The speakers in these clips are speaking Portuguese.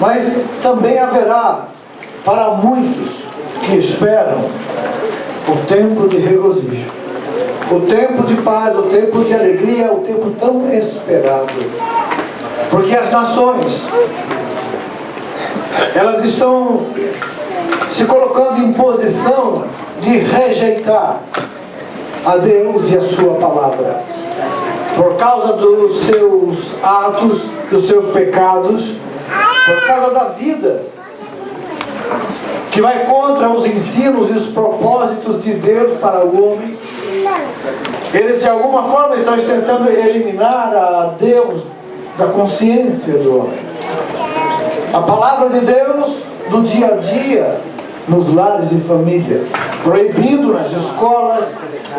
Mas também haverá para muitos que esperam o tempo de regozijo, o tempo de paz, o tempo de alegria, o tempo tão esperado. Porque as nações, elas estão se colocando em posição de rejeitar a Deus e a sua palavra, por causa dos seus atos, dos seus pecados, por causa da vida que vai contra os ensinos e os propósitos de Deus para o homem. Eles de alguma forma estão tentando eliminar a Deus da consciência do homem. A palavra de Deus no dia a dia, nos lares e famílias, proibindo nas escolas,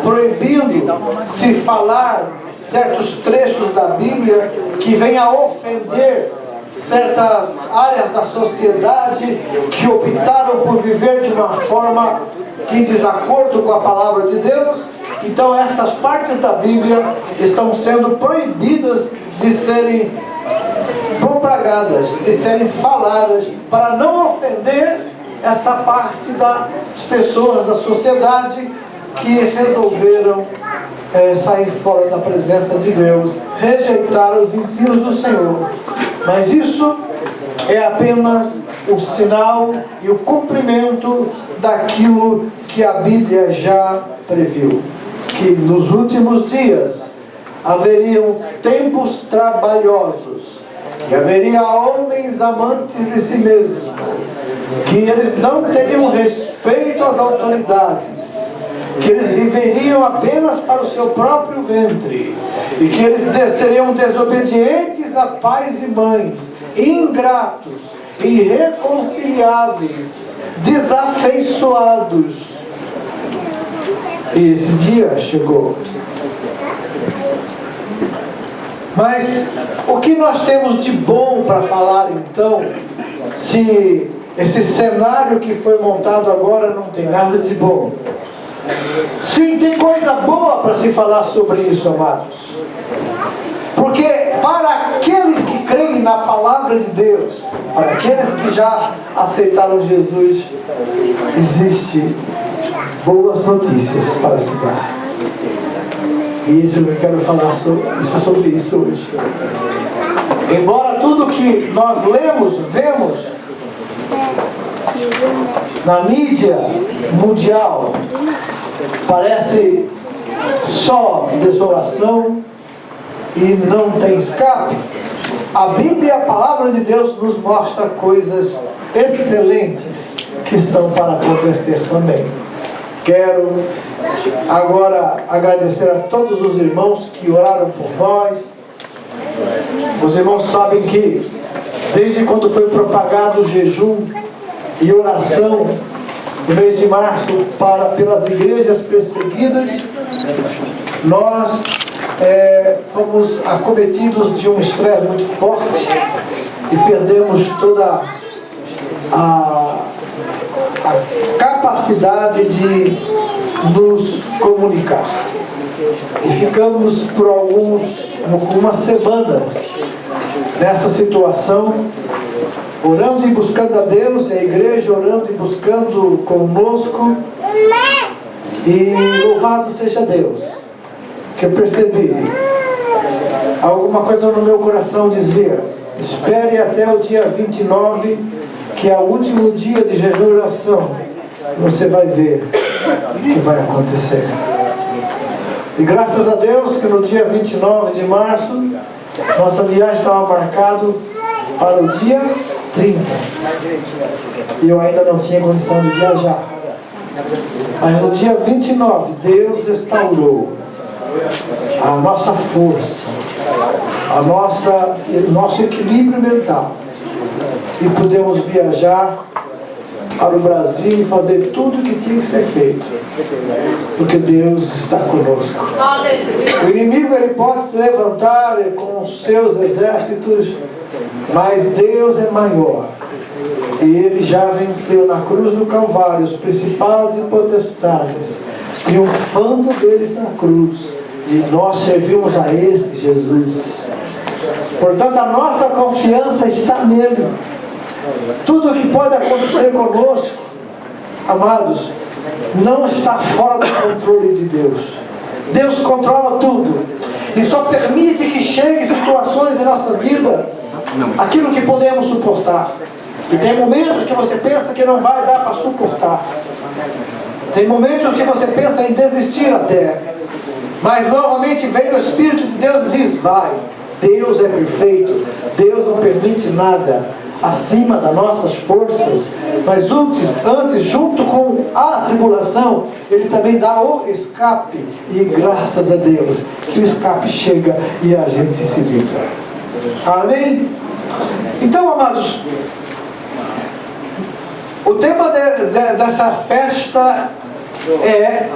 proibindo se falar certos trechos da Bíblia que venham a ofender certas áreas da sociedade que optaram por viver de uma forma em desacordo com a palavra de Deus. Então essas partes da Bíblia estão sendo proibidas de serem propagadas, de serem faladas, para não ofender essa parte das pessoas da sociedade que resolveram sair fora da presença de Deus, rejeitar os ensinos do Senhor. Mas isso é apenas o sinal e o cumprimento daquilo que a Bíblia já previu, que nos últimos dias haveriam tempos trabalhosos, que haveria homens amantes de si mesmos, que eles não teriam respeito às autoridades, que eles viveriam apenas para o seu próprio ventre, e que eles seriam desobedientes a pais e mães, ingratos, irreconciliáveis, desafeiçoados. E esse dia chegou. Mas o que nós temos de bom para falar então, se esse cenário que foi montado agora não tem nada de bom? Sim, tem coisa boa para se falar sobre isso, amados. Porque para aqueles que creem na palavra de Deus, para aqueles que já aceitaram Jesus, existe boas notícias para se dar. E isso eu quero falar sobre isso hoje. Embora tudo que nós lemos, vemos na mídia mundial parece só desolação e não tem escape, a Bíblia, a palavra de Deus, nos mostra coisas excelentes que estão para acontecer também. Quero agora agradecer a todos os irmãos que oraram por nós. Os irmãos sabem que desde quando foi propagado o jejum e oração no mês de março pelas igrejas perseguidas, nós fomos acometidos de um estresse muito forte e perdemos toda a capacidade de nos comunicar. E ficamos por algumas semanas nessa situação, orando e buscando a Deus, e a igreja orando e buscando conosco. E louvado seja Deus, que eu percebi alguma coisa no meu coração dizia: espere até o dia 29, que é o último dia de jejum e oração, você vai ver o que vai acontecer. E graças a Deus que no dia 29 de março nossa viagem estava marcada para o dia 30, e eu ainda não tinha condição de viajar. Mas no dia 29 Deus restaurou a nossa força, nosso equilíbrio mental, e pudemos viajar para o Brasil e fazer tudo o que tinha que ser feito, porque Deus está conosco. O inimigo, ele pode se levantar com os seus exércitos, mas Deus é maior, e Ele já venceu na cruz do Calvário os principados e potestades, triunfando deles na cruz, e nós servimos a esse Jesus. Portanto, a nossa confiança está nele. Tudo que pode acontecer conosco, amados, não está fora do controle de Deus. Deus controla tudo e só permite que cheguem situações em nossa vida, aquilo que podemos suportar. E tem momentos que você pensa que não vai dar para suportar. Tem momentos que você pensa em desistir até. Mas novamente vem o Espírito de Deus e diz: vai. Deus é perfeito. Deus não permite nada acima das nossas forças. Mas antes, junto com a tribulação, Ele também dá o escape. E graças a Deus que o escape chega e a gente se livra. Amém? Então, amados, o tema dessa festa é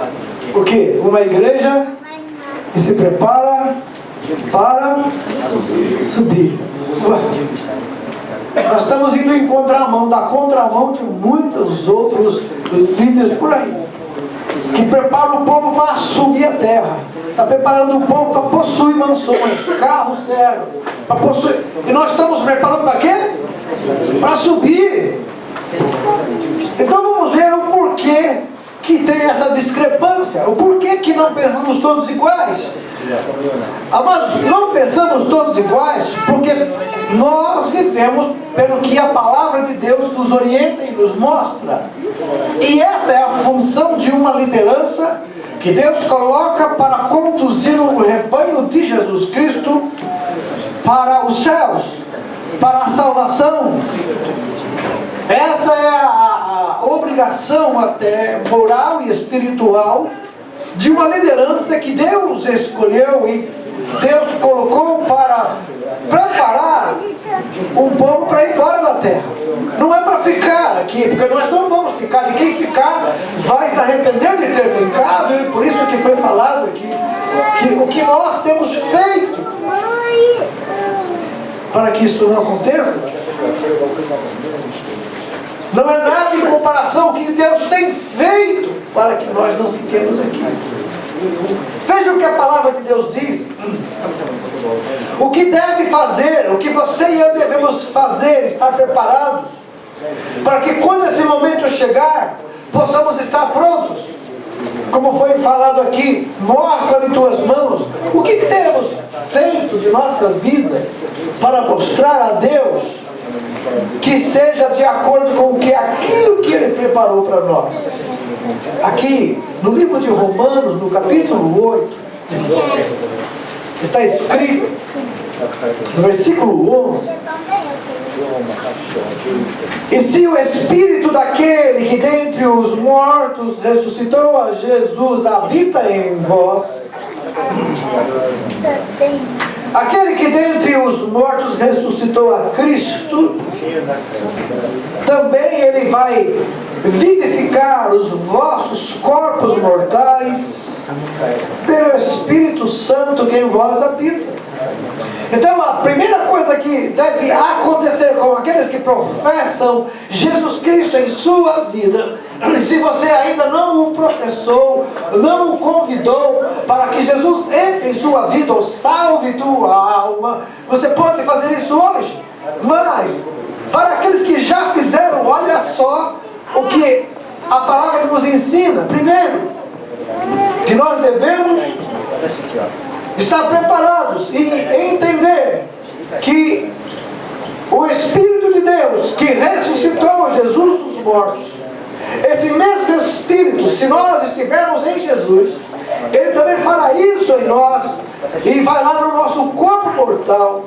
o quê? Uma igreja que se prepara para subir. Nós estamos indo em contramão, da contramão de muitos outros líderes por aí, que preparam o povo para subir a terra. Está preparando o povo para possuir mansões, carros zero, para possuir. E nós estamos preparando para quê? Para subir. Então vamos ver o porquê que tem essa discrepância. O porquê que não pensamos todos iguais. Amados, não pensamos todos iguais porque nós vivemos pelo que a palavra de Deus nos orienta e nos mostra. E essa é a função de uma liderança que Deus coloca para conduzir o rebanho de Jesus Cristo para os céus, para a salvação. Essa é a obrigação até moral e espiritual de uma liderança que Deus escolheu e Deus colocou para preparar um povo para ir embora da terra. Não é para ficar aqui, porque nós não vamos ficar, e quem ficar vai se arrepender de ter ficado, e por isso que foi falado aqui, que o que nós temos feito para que isso não aconteça, não é nada em comparação ao que Deus tem feito para que nós não fiquemos aqui. Veja o que a palavra de Deus diz. O que deve fazer, o que você e eu devemos fazer, estar preparados, para que quando esse momento chegar, possamos estar prontos. Como foi falado aqui, mostra em tuas mãos o que temos feito de nossa vida para mostrar a Deus que seja de acordo com aquilo que Ele preparou para nós. Aqui no livro de Romanos, no capítulo 8, está escrito no versículo 11: e se o Espírito daquele que dentre os mortos ressuscitou a Jesus habita em vós, aquele que dentre os mortos ressuscitou a Cristo, também Ele vai vivificar os vossos corpos mortais pelo Espírito Santo que em vós habita. Então a primeira coisa que deve acontecer com aqueles que professam Jesus Cristo em sua vida, se você ainda não o professou, não o convidou para que Jesus entre em sua vida ou salve tua alma, você pode fazer isso hoje. Mas para aqueles que já fizeram, olha só o que a palavra nos ensina. Primeiro, que nós devemos estar preparados e entender que o Espírito de Deus que ressuscitou Jesus dos mortos, esse mesmo Espírito, se nós estivermos em Jesus, Ele também fará isso em nós e vai lá no nosso corpo mortal.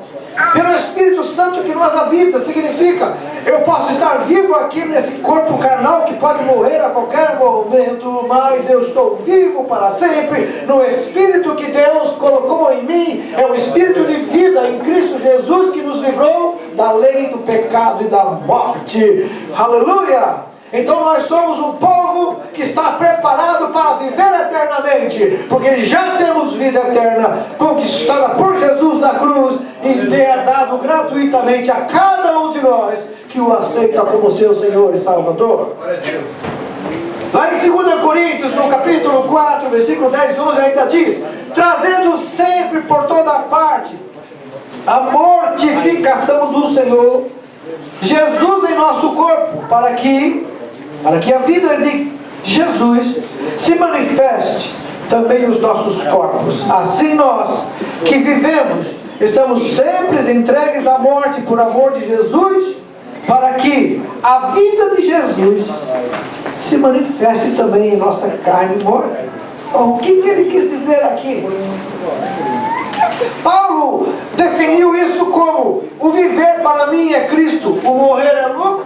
Pelo Espírito Santo que nos habita, significa, eu posso estar vivo aqui nesse corpo carnal que pode morrer a qualquer momento, mas eu estou vivo para sempre no Espírito que Deus colocou em mim. É o Espírito de vida em Cristo Jesus que nos livrou da lei do pecado e da morte. Aleluia! Então nós somos um povo que está preparado para viver eternamente, porque já temos vida eterna conquistada por Jesus na cruz e é dado gratuitamente a cada um de nós que o aceita como seu Senhor e Salvador. Lá em 2 Coríntios, no capítulo 4, versículo 10 e 11, ainda diz: trazendo sempre por toda parte a mortificação do Senhor Jesus em nosso corpo, para que a vida de Jesus se manifeste também nos nossos corpos. Assim nós que vivemos, estamos sempre entregues à morte por amor de Jesus, para que a vida de Jesus se manifeste também em nossa carne morta. O que ele quis dizer aqui? Paulo definiu isso como: o viver para mim é Cristo, o morrer é lucro.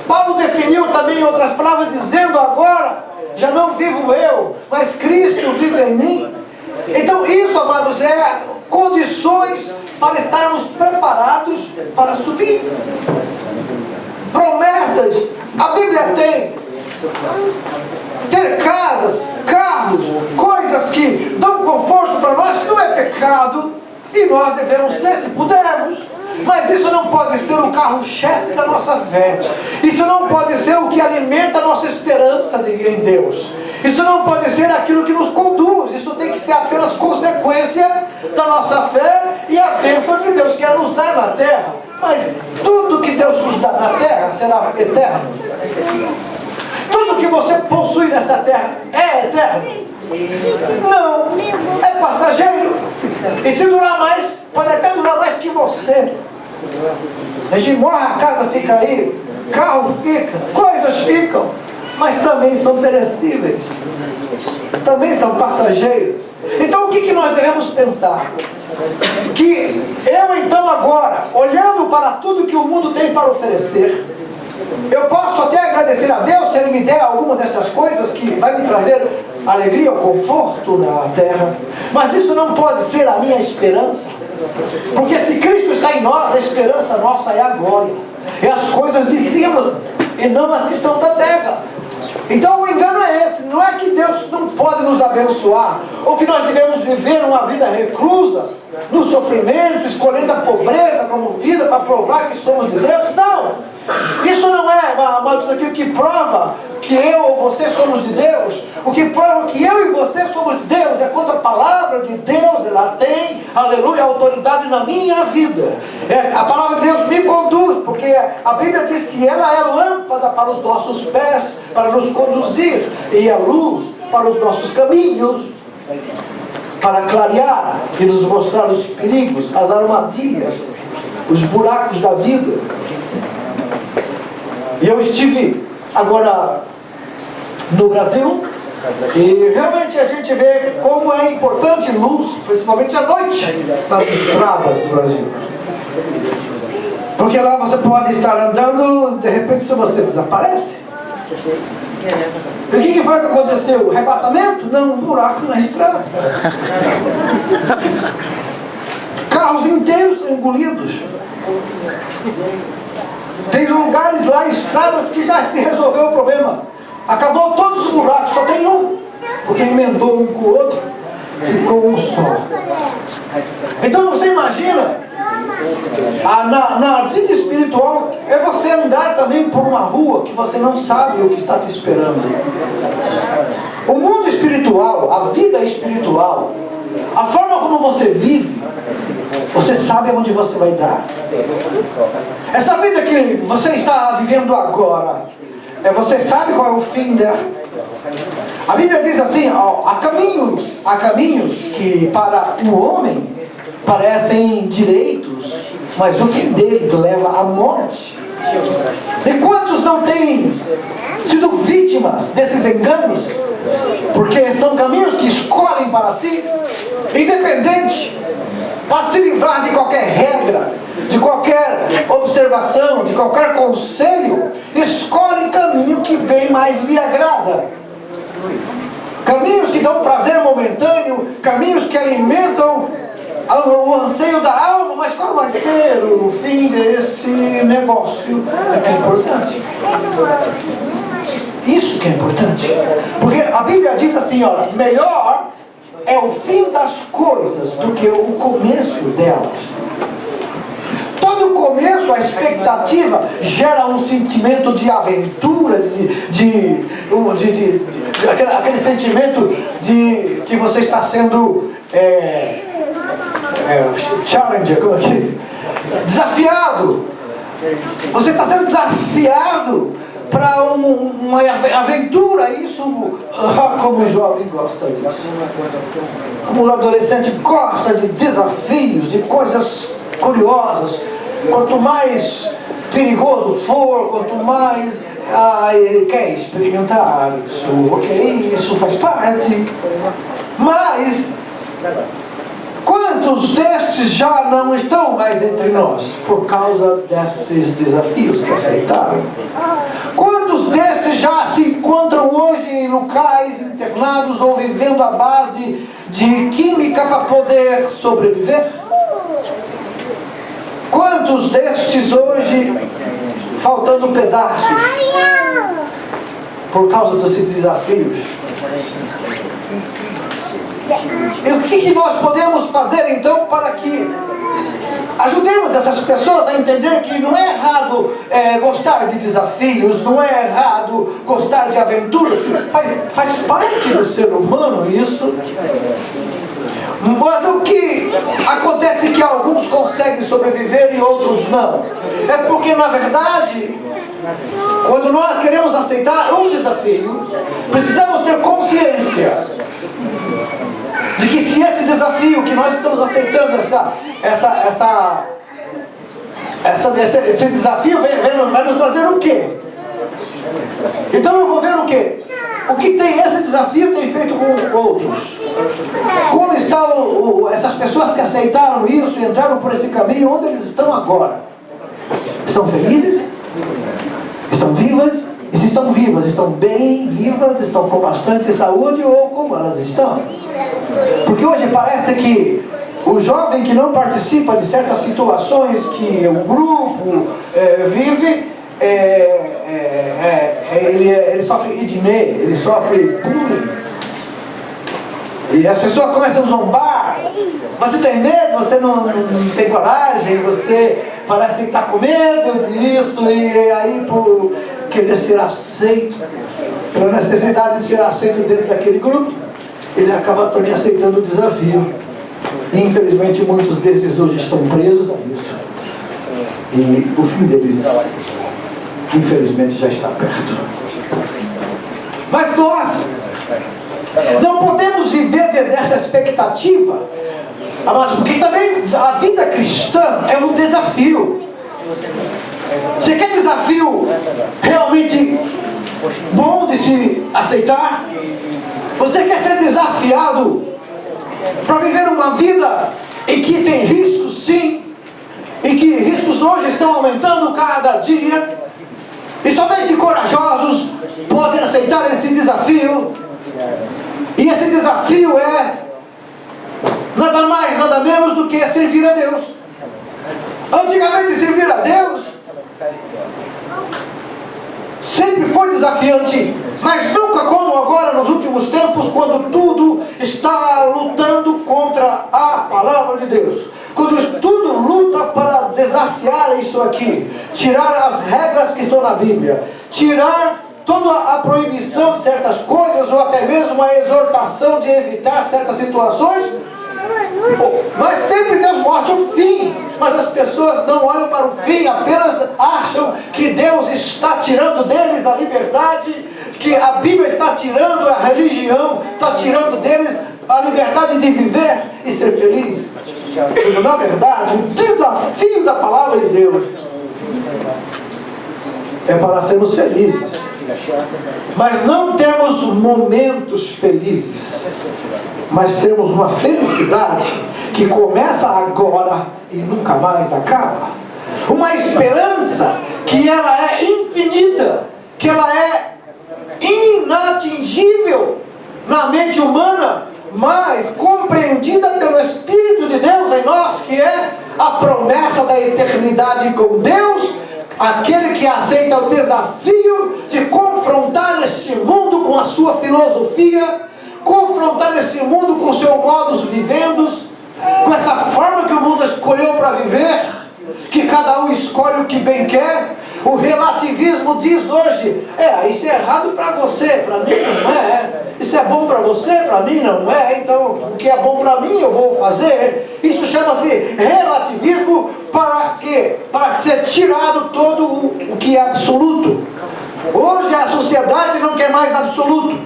Paulo definiu também em outras palavras, dizendo: agora já não vivo eu, mas Cristo vive em mim. Então isso, amados, é condições para estarmos preparados para subir. Promessas a Bíblia tem. Ter casas, carros, coisas que dão conforto para nós não é pecado, e nós devemos ter se pudermos. Mas isso não pode ser o carro-chefe da nossa fé. Isso não pode ser o que alimenta a nossa esperança em Deus. Isso não pode ser aquilo que nos conduz. Isso tem que ser apenas consequência da nossa fé e a bênção que Deus quer nos dar na terra. Mas tudo que Deus nos dá na terra será eterno. Tudo que você possui nessa terra é eterno? Não, é passageiro. E se durar mais, pode até durar mais que você. A gente morre, a casa fica aí, carro fica, coisas ficam, mas também são perecíveis, também são passageiros. Então o que nós devemos pensar? Que eu então agora, olhando para tudo que o mundo tem para oferecer, eu posso até agradecer a Deus se Ele me der alguma dessas coisas que vai me trazer alegria ou conforto na terra, mas isso não pode ser a minha esperança, porque se Cristo está em nós, a esperança nossa é a glória, é as coisas de cima e não as que são da terra. Então o engano é esse, não é que Deus não pode nos abençoar, ou que nós devemos viver uma vida reclusa, no sofrimento, escolhendo a pobreza como vida para provar que somos de Deus. Não! Isso não é, amados, aquilo que prova que eu ou você somos de Deus. O que prova que eu e você somos de Deus é quando a palavra de Deus, ela tem, aleluia, autoridade na minha vida. A palavra de Deus me conduz, porque a Bíblia diz que ela é lâmpada para os nossos pés, para nos conduzir, e é luz para os nossos caminhos, para clarear e nos mostrar os perigos, as armadilhas, os buracos da vida. E eu estive agora no Brasil, e realmente a gente vê como é importante luz, principalmente à noite, nas estradas do Brasil. Porque lá você pode estar andando, de repente se você desaparece. E o que foi que aconteceu? Arrebatamento? Não, um buraco na estrada. Carros inteiros engolidos. Tem lugares lá, estradas que já se resolveu o problema. Acabou todos os buracos, só tem um. Porque emendou um com o outro, ficou um só. Então você imagina, na vida espiritual, é você andar também por uma rua que você não sabe o que está te esperando. O mundo espiritual, a vida espiritual, a forma como você vive, você sabe aonde você vai dar. Essa vida que você está vivendo agora, você sabe qual é o fim dela. A Bíblia diz assim, há caminhos que para o homem parecem direitos, mas o fim deles leva à morte. E quantos não têm sido vítimas desses enganos? Porque são caminhos que escolhem para si, independente, para se livrar de qualquer regra, de qualquer observação, de qualquer conselho, escolhem caminho que bem mais lhe agrada. Caminhos que dão prazer momentâneo, caminhos que alimentam o anseio da alma, mas qual vai ser o fim desse negócio? É importante. Isso que é importante. Porque a Bíblia diz assim, olha, melhor é o fim das coisas do que o começo delas. Todo começo, a expectativa gera um sentimento de aventura, aquele sentimento de que você está sendo challenger, desafiado. Você está sendo desafiado para uma aventura. Isso, como o jovem gosta disso. Como o adolescente gosta de desafios, de coisas curiosas. Quanto mais perigoso for, quanto mais ele quer experimentar isso. Ok, isso faz parte. Mas quantos destes já não estão mais entre nós por causa desses desafios que aceitaram? Quantos destes já se encontram hoje em locais internados ou vivendo à base de química para poder sobreviver? Quantos destes hoje faltando pedaços por causa desses desafios? E o que nós podemos fazer então para que ajudemos essas pessoas a entender que não é errado gostar de desafios, não é errado gostar de aventuras, faz parte do ser humano isso. Mas o que acontece é que alguns conseguem sobreviver e outros não. É porque na verdade, quando nós queremos aceitar um desafio, precisamos ter consciência de que se esse desafio que nós estamos aceitando, esse desafio vai nos trazer o quê? Então eu vou ver o quê? O que tem esse desafio tem feito com outros? Como estão essas pessoas que aceitaram isso e entraram por esse caminho? Onde eles estão agora? Estão felizes? Estão vivas? E se estão vivas, estão bem vivas? Estão com bastante saúde? Ou como elas estão? Porque hoje parece que o jovem que não participa de certas situações que o grupo vive, ele sofre idmê, ele sofre bullying. E as pessoas começam a zombar. Você tem medo, você não tem coragem, você parece que está com medo disso. E aí, por querer ser aceito, pela necessidade de ser aceito dentro daquele grupo, ele acaba também aceitando o desafio. E infelizmente muitos desses hoje estão presos a isso. E o fim deles, infelizmente, já está perto. Mas nós não podemos viver dessa expectativa, amados, porque também a vida cristã é um desafio. Você quer desafio realmente bom de se aceitar? Você quer ser desafiado para viver uma vida em que tem riscos, sim, e que riscos hoje estão aumentando cada dia, e somente corajosos podem aceitar esse desafio? E esse desafio é nada mais, nada menos do que servir a Deus. Antigamente, servir a Deus sempre foi desafiante, mas nunca como agora nos últimos tempos, quando tudo está lutando contra a palavra de Deus, quando tudo luta para desafiar isso aqui, tirar as regras que estão na Bíblia, tirar toda a proibição de certas coisas, ou até mesmo a exortação de evitar certas situações. Mas sempre Deus mostra o fim, mas as pessoas não olham para o fim, apenas acham que Deus está tirando deles a liberdade, que a Bíblia está tirando, a religião está tirando deles a liberdade de viver e ser feliz. Na verdade, o desafio da palavra de Deus é para sermos felizes, mas não termos momentos felizes, mas temos uma felicidade que começa agora e nunca mais acaba. Uma esperança que ela é infinita, que ela é inatingível na mente humana, mas compreendida pelo Espírito de Deus em nós, que é a promessa da eternidade com Deus. Aquele que aceita o desafio de confrontar este mundo com a sua filosofia, confrontar esse mundo com o seu modus vivendo, com essa forma que o mundo escolheu para viver, que cada um escolhe o que bem quer. O relativismo diz hoje, isso é errado para você, para mim não é. Isso é bom para você, para mim não é, então o que é bom para mim eu vou fazer. Isso chama-se relativismo. Para quê? Para ser tirado todo o que é absoluto. Hoje a sociedade não quer mais absoluto.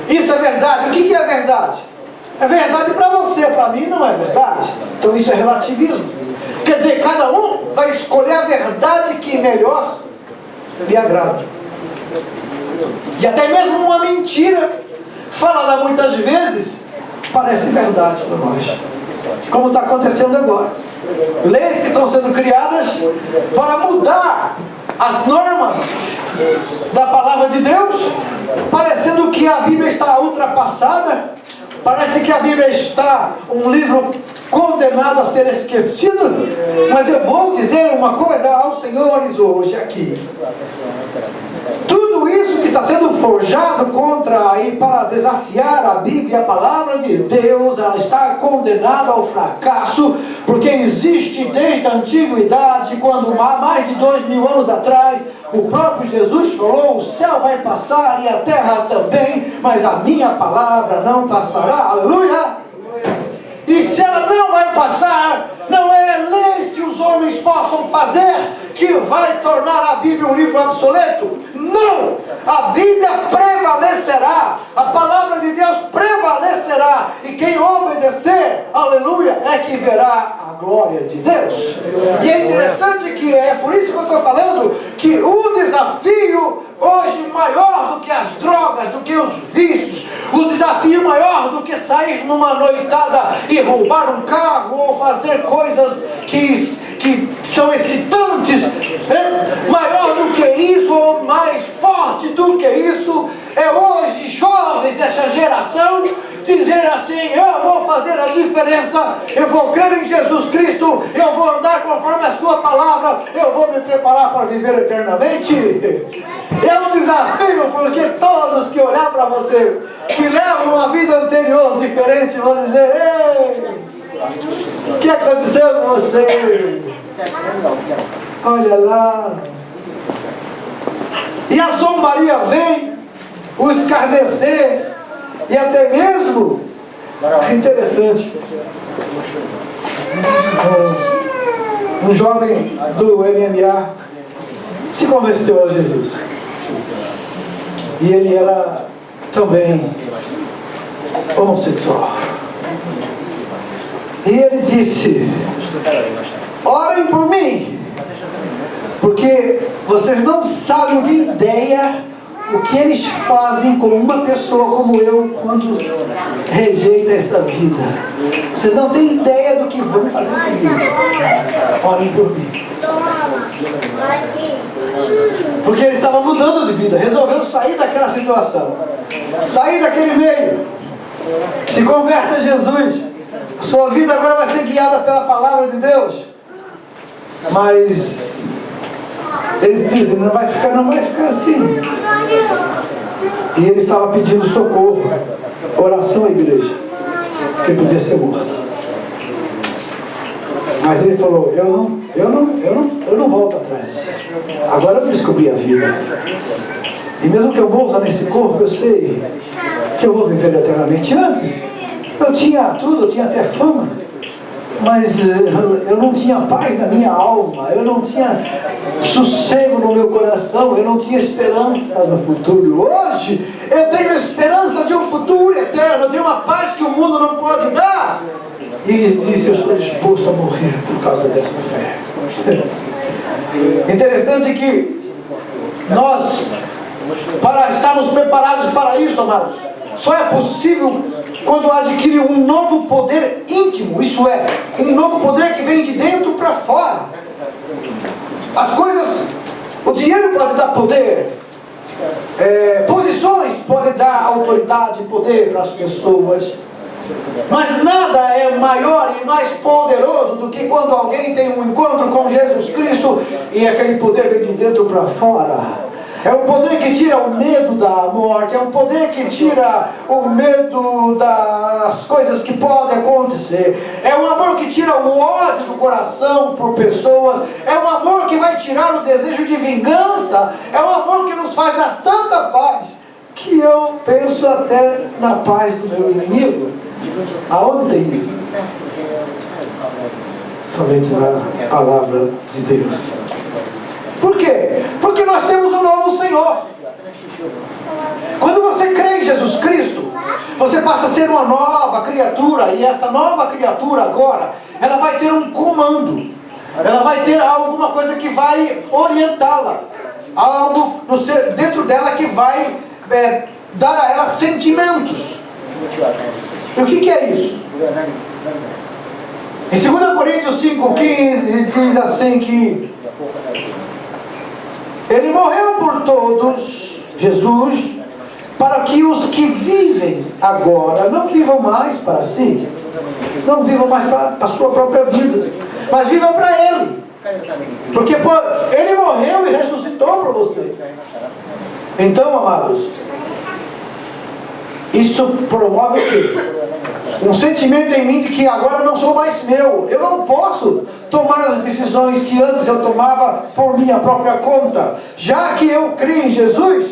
Isso é verdade. O que é verdade? É verdade para você, para mim não é verdade. Então isso é relativismo. Quer dizer, cada um vai escolher a verdade que melhor lhe agrada. E até mesmo uma mentira falada muitas vezes parece verdade para nós, como está acontecendo agora. Leis que estão sendo criadas para mudar as normas da palavra de Deus, parecendo que a Bíblia está ultrapassada, parece que a Bíblia está um livro condenado a ser esquecido. Mas eu vou dizer uma coisa aos senhores hoje aqui: tudo isso que está sendo forjado contra e para desafiar a Bíblia, a palavra de Deus, ela está condenada ao fracasso, porque existe desde a antiguidade, quando há mais de 2000 anos atrás, o próprio Jesus falou: o céu vai passar e a terra também, mas a minha palavra não passará. Aleluia! E se ela não vai passar, não é leis que os homens possam fazer que vai tornar a Bíblia um livro obsoleto. Não! A Bíblia prevalecerá, a palavra de Deus prevalecerá, e quem obedecer, aleluia, é que verá a glória de Deus. E é interessante que é por isso que eu estou falando que o desafio hoje maior do que as drogas, do que os vícios, o desafio maior do que sair numa noitada e roubar um carro ou fazer coisas que são excitantes, maior do que isso, ou mais forte do que isso, é hoje jovens dessa geração dizer assim: eu vou fazer a diferença, eu vou crer em Jesus Cristo, eu vou andar conforme a sua palavra, eu vou me preparar para viver eternamente. É um desafio, porque todos que olhar para você, que levam uma vida anterior diferente, vão dizer: ei, o que aconteceu com você? Olha lá. E a zombaria vem, o escarnecer, e até mesmo, é interessante, um jovem do MMA se converteu a Jesus. E ele era também homossexual. E ele disse: orem por mim, porque vocês não sabem, não têm ideia o que eles fazem com uma pessoa como eu quando rejeita essa vida. Vocês não têm ideia do que vão fazer comigo. Orem por mim. Porque ele estava mudando de vida, resolveu sair daquela situação, sair daquele meio, se converte a Jesus. Sua vida agora vai ser guiada pela palavra de Deus. Mas eles dizem: não vai ficar assim. E ele estava pedindo socorro, oração à igreja, porque podia ser morto. Mas ele falou: eu não volto atrás. Agora eu descobri a vida. E mesmo que eu morra nesse corpo, eu sei que eu vou viver eternamente. Antes eu tinha tudo, eu tinha até fama, mas eu não tinha paz na minha alma, eu não tinha sossego no meu coração, eu não tinha esperança no futuro. Hoje eu tenho esperança de um futuro eterno, eu tenho uma paz que o mundo não pode dar. E ele disse: eu estou disposto a morrer por causa dessa fé. Interessante que nós, para estarmos preparados para isso, amados, só é possível quando adquire um novo poder íntimo, isso é, um novo poder que vem de dentro para fora. As coisas, o dinheiro pode dar poder, posições podem dar autoridade e poder para as pessoas, mas nada é maior e mais poderoso do que quando alguém tem um encontro com Jesus Cristo e aquele poder vem de dentro para fora. É um poder que tira o medo da morte, é um poder que tira o medo das coisas que podem acontecer, é um amor que tira o ódio do coração por pessoas, é um amor que vai tirar o desejo de vingança, é um amor que nos faz dar tanta paz, que eu penso até na paz do meu inimigo. Aonde tem isso? Somente na palavra de Deus. Por quê? Porque nós temos um novo Senhor. Quando você crê em Jesus Cristo, você passa a ser uma nova criatura. E essa nova criatura agora, ela vai ter um comando. Ela vai ter alguma coisa que vai orientá-la. Algo dentro dela que vai dar a ela sentimentos. E o que é isso? Em 2 Coríntios 5,15 diz assim que Ele morreu por todos, Jesus, para que os que vivem agora não vivam mais para si, não vivam mais para a sua própria vida, mas vivam para Ele. Porque Ele morreu e ressuscitou para você. Então, amados, isso promove o quê? Um sentimento em mim de que agora não sou mais meu. Eu não posso tomar as decisões que antes eu tomava por minha própria conta. Já que eu creio em Jesus,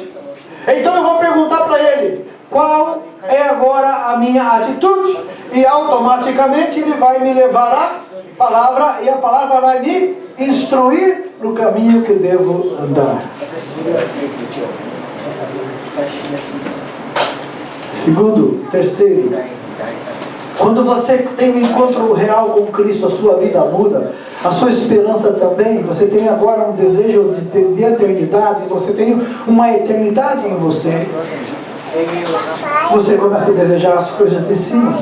então eu vou perguntar para Ele qual é agora a minha atitude, e automaticamente Ele vai me levar à palavra, e a palavra vai me instruir no caminho que devo andar. Terceiro, quando você tem um encontro real com Cristo, a sua vida muda, a sua esperança também. Você tem agora um desejo de eternidade, você tem uma eternidade em você. Você começa a desejar as coisas de cima.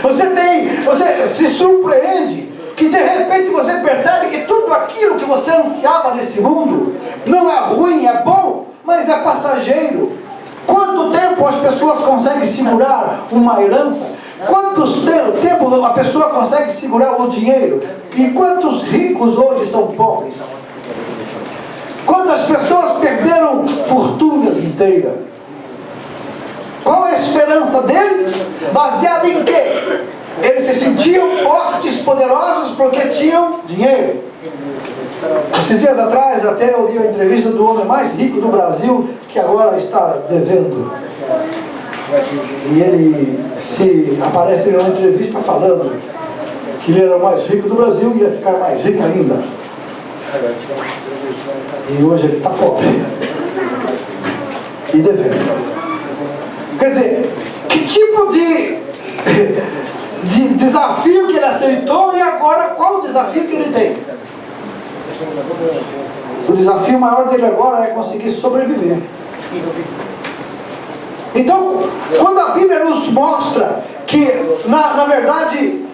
Você se surpreende que de repente você percebe que tudo aquilo que você ansiava nesse mundo não é ruim, é bom, mas é passageiro. Quanto tempo as pessoas conseguem segurar uma herança? Quanto tempo a pessoa consegue segurar o dinheiro? E quantos ricos hoje são pobres? Quantas pessoas perderam fortunas inteiras? Qual é a esperança dele? Baseada em quê? Eles se sentiam fortes, poderosos porque tinham dinheiro. Esses dias atrás até eu vi a entrevista do homem mais rico do Brasil, que agora está devendo. E ele se aparece numa entrevista falando que ele era o mais rico do Brasil e ia ficar mais rico ainda. E hoje ele está pobre e devendo. Quer dizer, que tipo de desafio que ele aceitou, e agora qual o desafio que ele tem? O desafio maior dele agora é conseguir sobreviver. Então, quando a Bíblia nos mostra que, na verdade,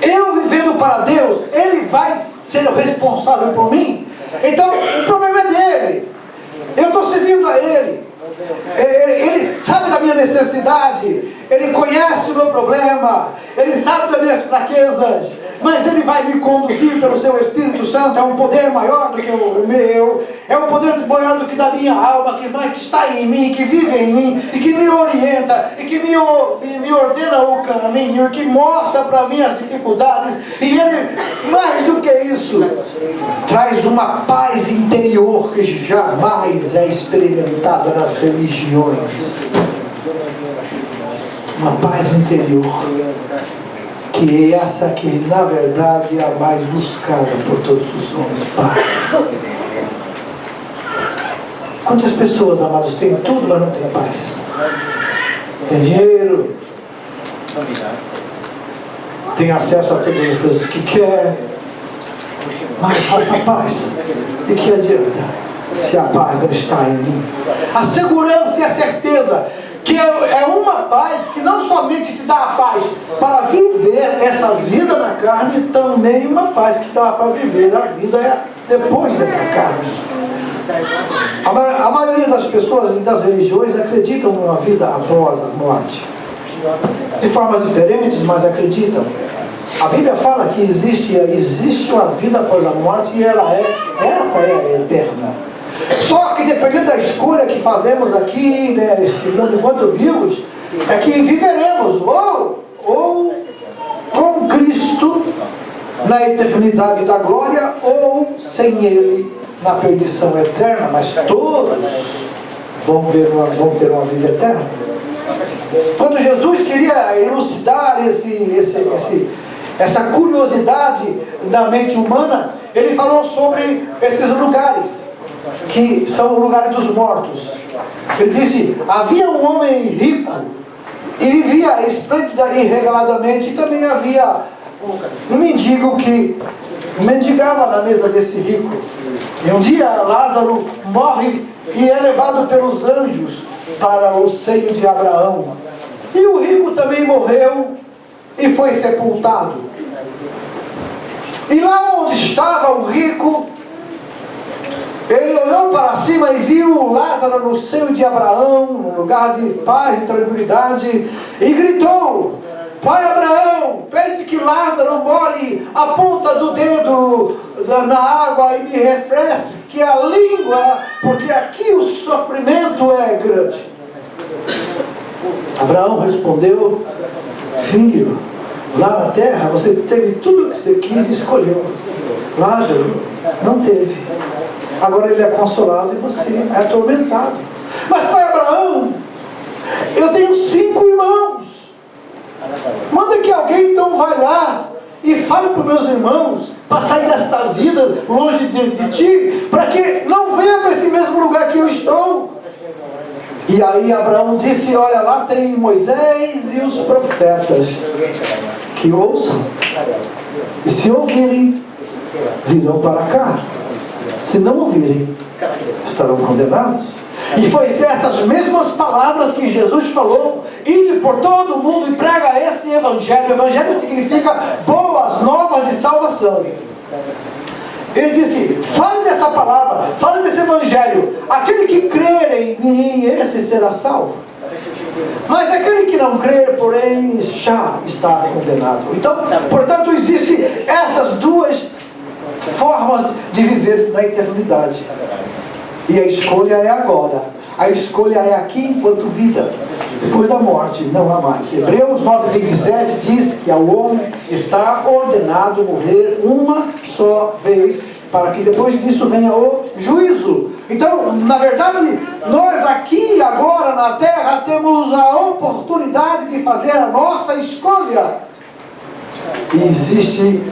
eu vivendo para Deus, Ele vai ser o responsável por mim, então o problema é dele. Eu estou servindo a Ele. Ele sabe da minha necessidade, Ele conhece o meu problema, Ele sabe das minhas fraquezas, mas Ele vai me conduzir pelo seu Espírito Santo. É um poder maior do que o meu, é um poder maior do que da minha alma, que está em mim, que vive em mim, e que me orienta, e que me ordena o caminho, e que mostra para mim as dificuldades. E Ele, mais do que isso, traz uma paz interior que jamais é experimentada nas religiões. Uma paz interior, que é essa que na verdade é a mais buscada por todos os homens. Paz. Quantas pessoas, amados, têm tudo, mas não têm paz? Tem dinheiro, tem acesso a todas as coisas que quer, mas falta paz. E que adianta se a paz não está em mim? A segurança e a certeza que é uma paz que não somente te dá a paz para viver essa vida na carne, também uma paz que dá para viver a vida depois dessa carne. A maioria das pessoas e das religiões acreditam numa vida após a morte, de formas diferentes, mas acreditam. A Bíblia fala que existe uma vida após a morte, e essa é a eterna. Só que dependendo da escolha que fazemos aqui, nesse mundo enquanto vivos, é que viveremos ou com Cristo na eternidade da glória, ou sem Ele na perdição eterna, mas todos vão ter uma vida eterna. Quando Jesus queria elucidar essa curiosidade da mente humana, ele falou sobre esses lugares, que são o lugar dos mortos. Ele disse: havia um homem rico, e vivia esplêndida e regaladamente, e também havia um mendigo que mendigava na mesa desse rico. E um dia Lázaro morre e é levado pelos anjos para o seio de Abraão. E o rico também morreu e foi sepultado. E lá onde estava o rico, ele olhou para cima e viu Lázaro no seio de Abraão, num lugar de paz e tranquilidade, e gritou: Pai Abraão, pede que Lázaro molhe a ponta do dedo na água e me refresque que a língua, porque aqui o sofrimento é grande. Abraão respondeu: Filho, lá na terra você teve tudo o que você quis e escolheu. Lázaro não teve. Agora ele é consolado e você é atormentado. Mas pai Abraão, eu tenho 5 irmãos. Manda que alguém então vai lá e fale para os meus irmãos para sair dessa vida longe de ti, para que não venha para esse mesmo lugar que eu estou. E aí Abraão disse: olha, lá tem Moisés e os profetas, que ouçam, e se ouvirem, virão para cá. Se não ouvirem, estarão condenados. E foi essas mesmas palavras que Jesus falou: ide por todo o mundo e prega esse evangelho. Evangelho significa boas novas de salvação. Ele disse: fale dessa palavra, fale desse evangelho. Aquele que crer em mim, esse será salvo. Mas aquele que não crer, porém, já está condenado. Então, portanto, existem essas duas formas de viver na eternidade. E a escolha é agora. A escolha é aqui enquanto vida. Depois da morte não há mais. Hebreus 9:27 diz que ao homem está ordenado morrer uma só vez, para que depois disso venha o juízo. Então, na verdade, nós aqui agora na terra temos a oportunidade de fazer a nossa escolha. E existe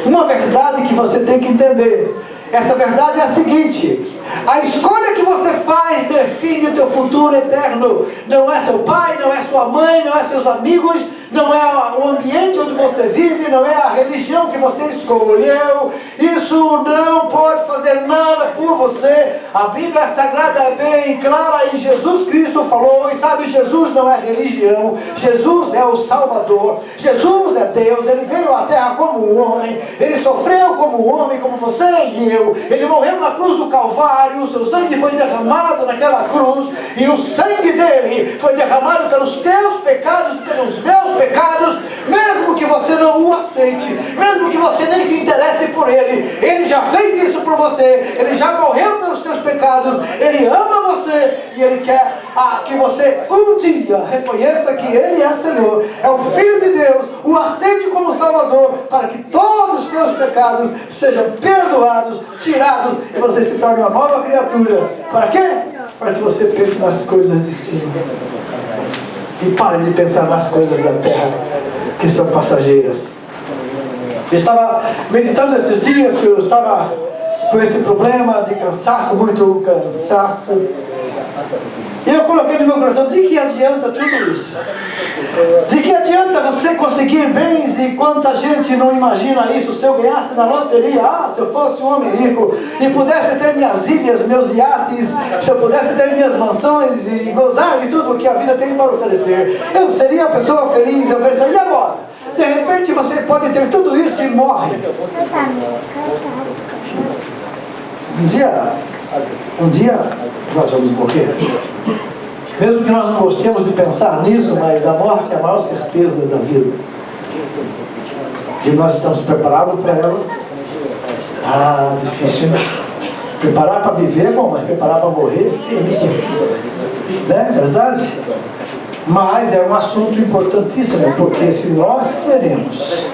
uma verdade que você tem que entender. Essa verdade é a seguinte: a escolha que você faz define o teu futuro eterno. Não é seu pai, não é sua mãe, não é seus amigos, não é o ambiente onde você vive, não é a religião que você escolheu. Isso não pode fazer nada por você. A Bíblia Sagrada é bem clara e Jesus Cristo falou. E sabe, Jesus não é religião. Jesus é o Salvador. Jesus é Deus. Ele veio à terra como um homem. Ele sofreu como um homem, como você e eu. Ele morreu na cruz do Calvário. O seu sangue foi derramado naquela cruz. E o sangue dele foi derramado pelos teus pecados, pelos meus pecados. Mesmo que você não o aceite, mesmo que você nem se interesse por ele, ele já fez isso por você. Ele já morreu pelos teus pecados. Ele ama você e ele quer que você um dia reconheça que ele é Senhor, é o Filho de Deus, o aceite como Salvador, para que todos os teus pecados sejam perdoados, tirados, e você se torne uma nova criatura. Para quê? Para que você pense nas coisas de cima e pare de pensar nas coisas da terra, que são passageiras. Eu estava meditando esses dias que eu estava com esse problema de cansaço, muito cansaço. E eu coloquei no meu coração: de que adianta tudo isso? De que adianta você conseguir bens e quanta gente não imagina isso? Se eu ganhasse na loteria, se eu fosse um homem rico e pudesse ter minhas ilhas, meus iates, se eu pudesse ter minhas mansões e gozar de tudo o que a vida tem para oferecer, eu seria a pessoa feliz. Eu pensei: e agora? De repente você pode ter tudo isso e morre. Um dia nós vamos morrer. Mesmo que nós não gostemos de pensar nisso, mas a morte é a maior certeza da vida. E nós estamos preparados para ela. Difícil, né? Preparar para viver é bom, mas preparar para morrer, é isso. Não é verdade? Mas é um assunto importantíssimo, porque se nós queremos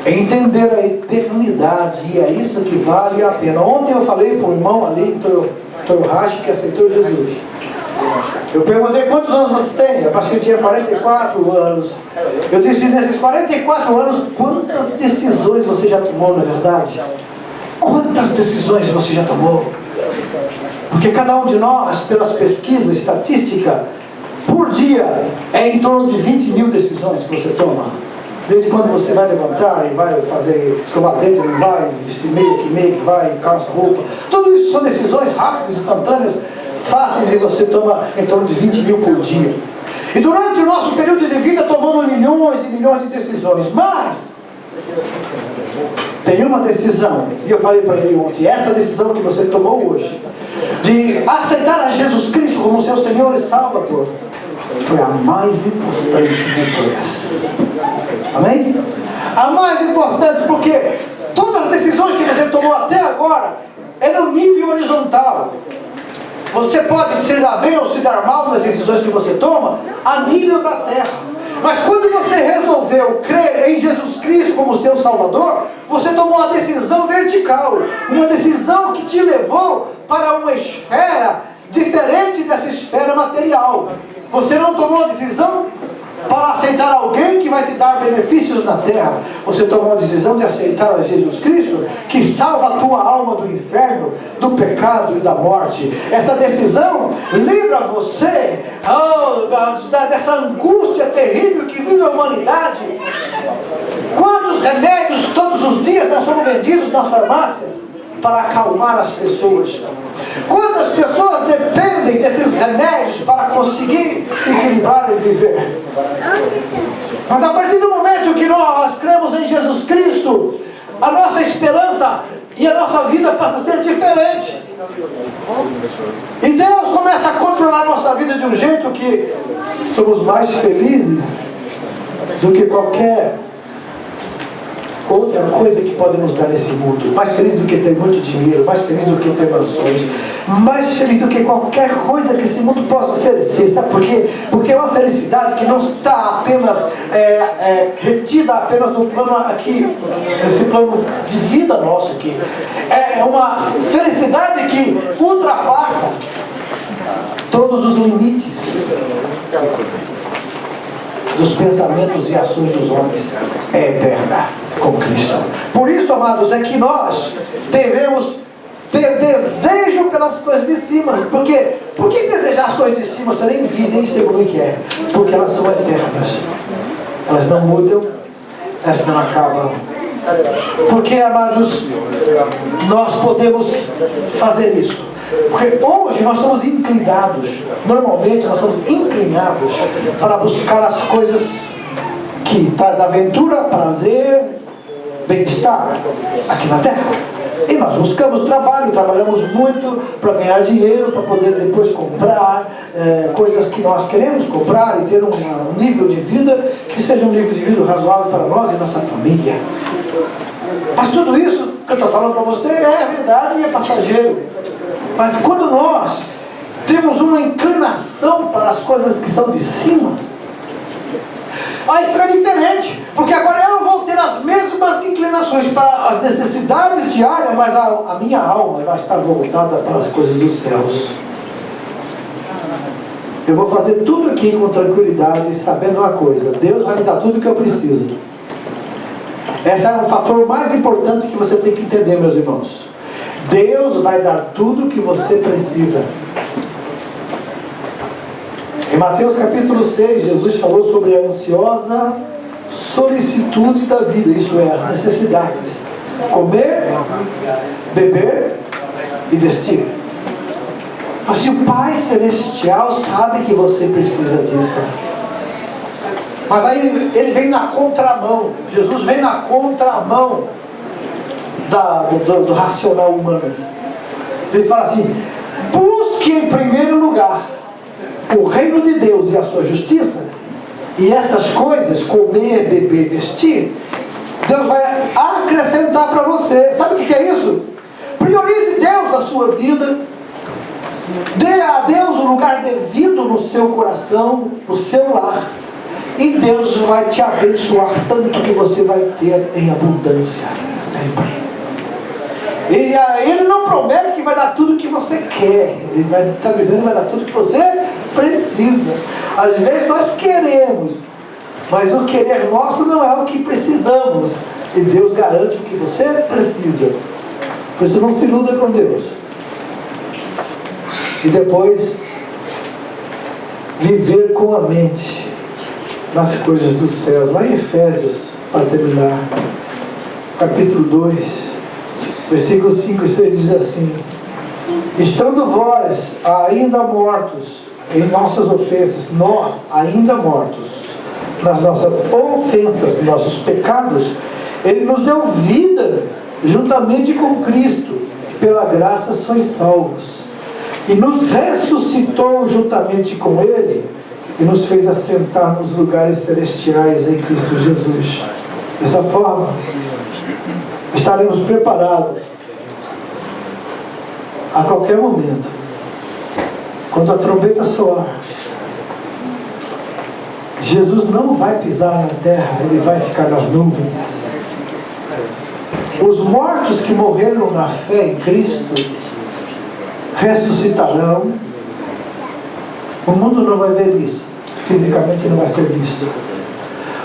entender a eternidade, e é isso que vale a pena. Ontem eu falei para o irmão ali, Toyohashi, que aceitou Jesus. Eu perguntei quantos anos você tem? Eu achei que tinha 44 anos. Eu disse, nesses 44 anos, quantas decisões você já tomou, na verdade? Quantas decisões você já tomou? Porque cada um de nós, pelas pesquisas estatísticas, por dia, é em torno de 20 mil decisões que você toma. Desde quando você vai levantar e vai fazer, escovar dente, não vai, vestir meia que vai, calça, roupa. Tudo isso são decisões rápidas, instantâneas, fáceis, e você toma em torno de 20 mil por dia. E durante o nosso período de vida tomamos milhões e milhões de decisões. Mas tem uma decisão, e eu falei para ele ontem, essa decisão que você tomou hoje, de aceitar a Jesus Cristo como seu Senhor e Salvador, foi a mais importante de todas. Amém? A mais importante, porque todas as decisões que você tomou até agora é no nível horizontal. Você pode se dar bem ou se dar mal nas decisões que você toma a nível da terra. Mas quando você resolveu crer em Jesus Cristo como seu Salvador, você tomou uma decisão vertical, uma decisão que te levou para uma esfera diferente dessa esfera material. Você não tomou a decisão para aceitar alguém que vai te dar benefícios na terra. Você tomou a decisão de aceitar a Jesus Cristo, que salva a tua alma do inferno, do pecado e da morte. Essa decisão livra você dessa angústia terrível que vive a humanidade. Quantos remédios todos os dias não são vendidos na farmácia para acalmar as pessoas? Quantas pessoas dependem desses remédios para conseguir se equilibrar e viver? Mas a partir do momento que nós cremos em Jesus Cristo, a nossa esperança e a nossa vida passa a ser diferente. E Deus começa a controlar a nossa vida de um jeito que somos mais felizes do que qualquer outra coisa que pode nos dar nesse mundo. Mais feliz do que ter muito dinheiro, mais feliz do que ter mansões, mais feliz do que qualquer coisa que esse mundo possa oferecer. Sabe por quê? Porque é uma felicidade que não está apenas retida apenas no plano aqui, esse plano de vida nosso aqui. É uma felicidade que ultrapassa todos os limites dos pensamentos e ações dos homens. É eterna com Cristo. Por isso, amados, é que nós devemos ter desejo pelas coisas de cima. Por quê? Por que desejar as coisas de cima? Você nem viu, nem sei como é que é. Porque elas são eternas. Elas não mudam, elas não acabam. Porque, amados, nós podemos fazer isso. Porque hoje nós somos inclinados, normalmente nós somos inclinados para buscar as coisas que traz aventura, prazer, bem-estar aqui na terra. E nós buscamos trabalho, trabalhamos muito para ganhar dinheiro, para poder depois comprar coisas que nós queremos comprar e ter um nível de vida que seja um nível de vida razoável para nós e nossa família. Mas tudo isso que eu estou falando para você é verdade e é passageiro. Mas quando nós temos uma inclinação para as coisas que são de cima, aí fica diferente, porque agora eu vou ter as mesmas inclinações para as necessidades diárias, mas a minha alma vai estar voltada para as coisas dos céus. Eu vou fazer tudo aqui com tranquilidade, sabendo uma coisa: Deus vai me dar tudo o que eu preciso. Esse é o fator mais importante que você tem que entender, meus irmãos. Deus vai dar tudo o que você precisa. Em Mateus capítulo 6, Jesus falou sobre a ansiosa solicitude da vida, isso é, as necessidades: comer, beber e vestir. Mas se o Pai Celestial sabe que você precisa disso, mas aí ele vem na contramão, Jesus vem na contramão do racional humano. Ele fala assim: busque em primeiro lugar o reino de Deus e a sua justiça, e essas coisas, comer, beber, vestir, Deus vai acrescentar para você. Sabe o que é isso? Priorize Deus na sua vida, Dê a Deus o lugar devido no seu coração, no seu lar, e Deus vai te abençoar tanto que você vai ter em abundância sempre. E Ele não promete que vai dar tudo o que você quer. Ele vai estar dizendo que vai dar tudo o que você precisa. Às vezes nós queremos, mas o querer nosso não é o que precisamos. E Deus garante o que você precisa. Por isso não se iluda com Deus. E depois, viver com a mente nas coisas dos céus. Lá em Efésios, para terminar, capítulo 2. Versículos 5 e 6 diz assim: estando vós ainda mortos em nossas ofensas, nós ainda mortos nas nossas ofensas, nossos pecados, Ele nos deu vida juntamente com Cristo, pela graça sois salvos, e nos ressuscitou juntamente com Ele, e nos fez assentar nos lugares celestiais em Cristo Jesus. Dessa forma, estaremos preparados a qualquer momento, quando a trombeta soar. Jesus não vai pisar na terra, Ele vai ficar nas nuvens. Os mortos que morreram na fé em Cristo ressuscitarão. O mundo não vai ver isso, fisicamente não vai ser visto.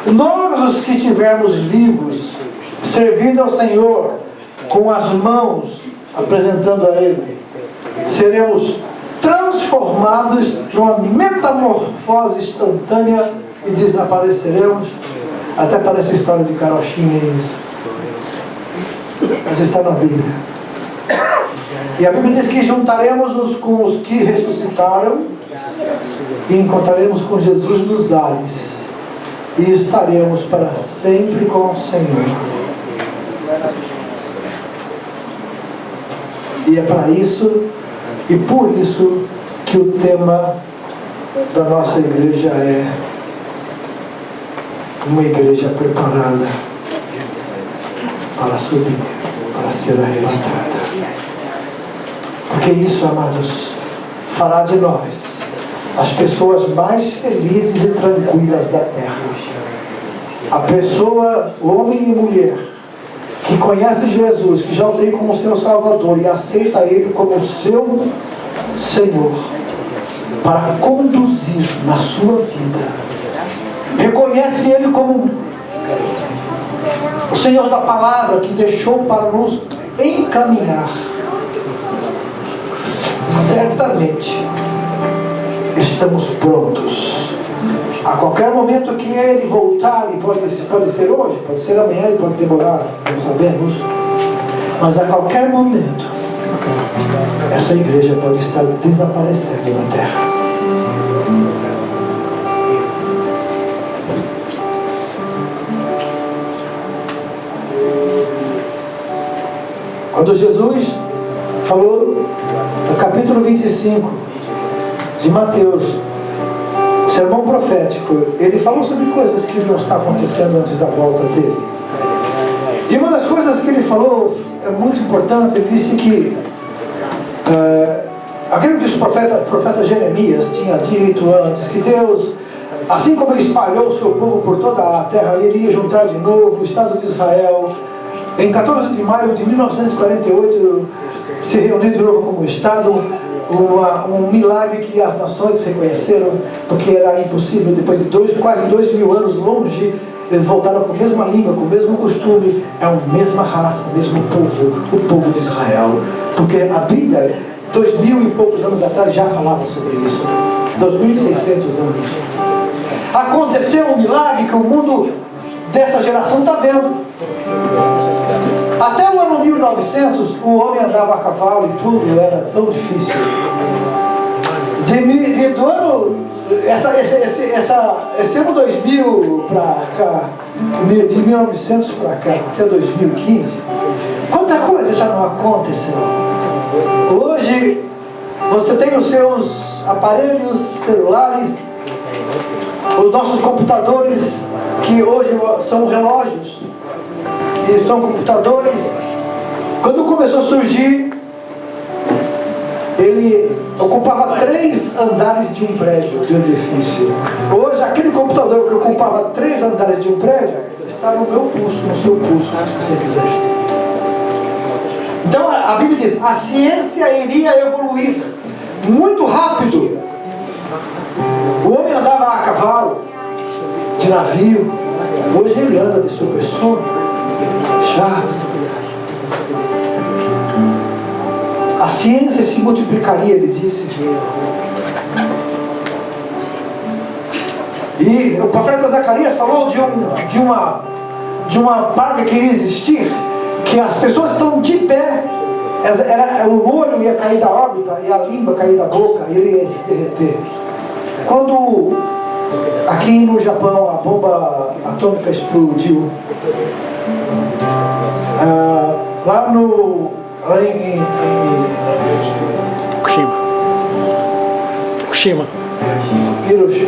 Nós, os que estivermos vivos, servindo ao Senhor, com as mãos apresentando a Ele, seremos transformados numa metamorfose instantânea e desapareceremos. Até parece a história de carochinha isso, mas está na Bíblia. E a Bíblia diz que juntaremos-nos com os que ressuscitaram e encontraremos com Jesus nos ares e estaremos para sempre com o Senhor. E é para isso e por isso que o tema da nossa igreja é uma igreja preparada para subir, para ser arrebatada. Porque isso, amados, fará de nós as pessoas mais felizes e tranquilas da terra. A pessoa, homem e mulher, que conhece Jesus, que já o tem como seu Salvador e aceita Ele como seu Senhor, para conduzir na sua vida, reconhece Ele como o Senhor da palavra que deixou para nos encaminhar. Certamente estamos prontos. A qualquer momento que Ele voltar, e pode ser hoje, pode ser amanhã, e pode demorar, não sabemos, mas a qualquer momento essa igreja pode estar desaparecendo na terra. Quando Jesus falou no capítulo 25 de Mateus, o sermão profético, ele falou sobre coisas que iriam estar acontecendo antes da volta dele. E uma das coisas que ele falou é muito importante. Ele disse que aquilo que o profeta Jeremias tinha dito antes, que Deus, assim como Ele espalhou o seu povo por toda a terra, iria juntar de novo o Estado de Israel. Em 14 de maio de 1948, se reuniu de novo como Estado, um milagre que as nações reconheceram, porque era impossível. Depois de quase 2000 anos longe, eles voltaram com a mesma língua, com o mesmo costume, é a mesma raça, o mesmo povo, o povo de Israel. Porque a Bíblia, 2000 e poucos anos atrás, já falava sobre isso. 2600 anos. Aconteceu um milagre que o mundo dessa geração está vendo. Até o ano 1900, o homem andava a cavalo e tudo era tão difícil. Esse ano 2000 para cá, de 1900 para cá, até 2015, quanta coisa já não aconteceu. Hoje, você tem os seus aparelhos celulares, os nossos computadores, que hoje são relógios, e são computadores. Quando começou a surgir, ocupava 3 andares de um prédio, de um edifício. Hoje, aquele computador que ocupava 3 andares de um prédio, está no meu pulso, no seu pulso, se você quiser. Então, a Bíblia diz, a ciência iria evoluir muito rápido. O homem andava a cavalo, de navio. Hoje ele anda de supersônico, jato. A ciência se multiplicaria, ele disse. E o profeta Zacarias falou de uma praga que iria existir, que as pessoas estão de pé, o olho ia cair da órbita e a língua cair da boca, e ele ia se derreter. Quando aqui no Japão a bomba atômica explodiu, lá em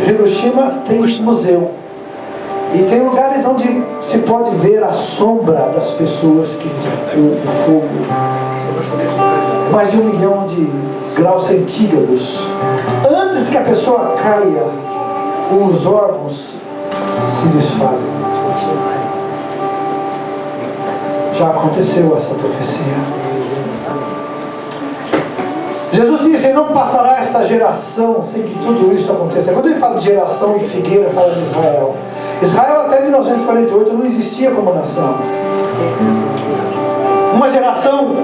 Hiroshima tem um museu. E tem lugares onde se pode ver a sombra das pessoas que o fogo. Mais de 1 milhão de graus centígrados. Antes que a pessoa caia, os órgãos se desfazem. Já aconteceu essa profecia. Jesus disse, não passará esta geração sem que tudo isso aconteça. Quando ele fala de geração e figueira, fala de Israel. Israel até 1948 não existia como nação. Uma geração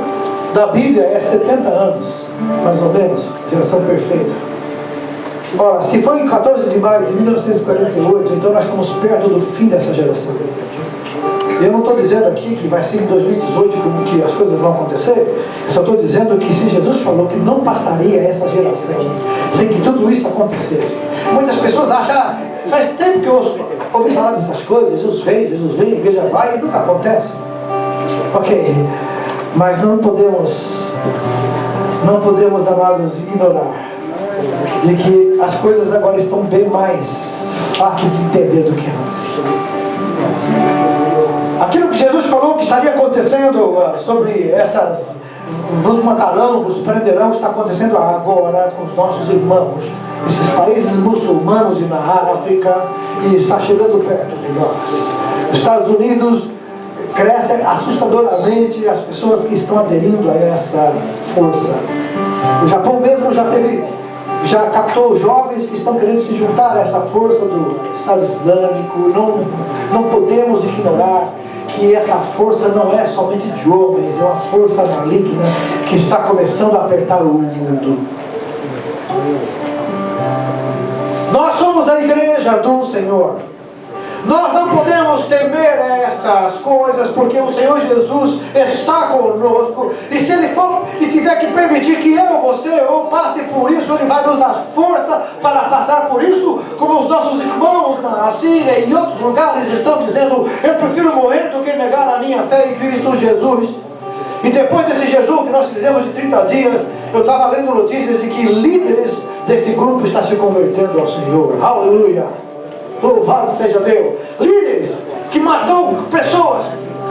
da Bíblia é 70 anos, mais ou menos, geração perfeita. Ora, se foi em 14 de maio de 1948, então nós estamos perto do fim dessa geração. Eu não estou dizendo aqui que vai ser em 2018 como que as coisas vão acontecer. Eu só estou dizendo que se Jesus falou que não passaria essa geração sem que tudo isso acontecesse. Muitas pessoas acham, faz tempo que eu ouvi falar dessas coisas, Jesus vem, a igreja vai e nunca acontece. Ok, mas não podemos, amados, ignorar de que as coisas agora estão bem mais fáceis de entender do que antes. Aquilo que Jesus falou que estaria acontecendo sobre essas, vos matarão, vos prenderão, está acontecendo agora com os nossos irmãos, esses países muçulmanos e na África, e está chegando perto de nós. Os Estados Unidos crescem assustadoramente as pessoas que estão aderindo a essa força. O Japão mesmo já captou jovens que estão querendo se juntar a essa força do Estado Islâmico. Não podemos ignorar que essa força não é somente de homens, é uma força maligna que está começando a apertar o mundo. Nós somos a igreja do Senhor. Nós não podemos temer estas coisas, porque o Senhor Jesus está conosco. E se Ele for e tiver que permitir que você passe por isso, Ele vai nos dar força para passar por isso, como os nossos irmãos na Síria e em outros lugares estão dizendo, eu prefiro morrer do que negar a minha fé em Cristo Jesus. E depois desse jejum que nós fizemos de 30 dias, eu estava lendo notícias de que líderes desse grupo estão se convertendo ao Senhor. Aleluia! Louvado seja Deus. Líderes que matou pessoas,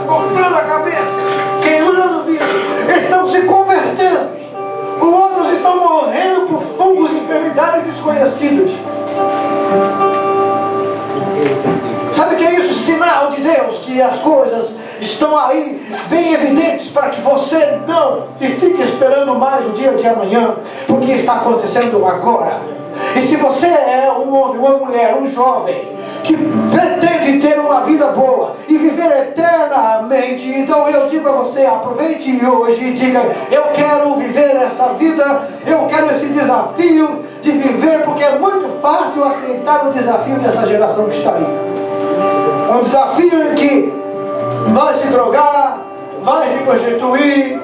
cortando a cabeça, queimando vida, estão se convertendo. Outros estão morrendo por fungos e enfermidades desconhecidas. Sabe o que é isso? Sinal de Deus que as coisas estão aí bem evidentes para que você não e fique esperando mais o dia de amanhã, porque está acontecendo agora. E se você é um homem, uma mulher, um jovem que pretende ter uma vida boa e viver eternamente, então eu digo a você, aproveite hoje e diga, eu quero viver essa vida, eu quero esse desafio de viver, porque é muito fácil aceitar o desafio dessa geração que está aí. Um desafio em que vai se drogar, vai se prostituir,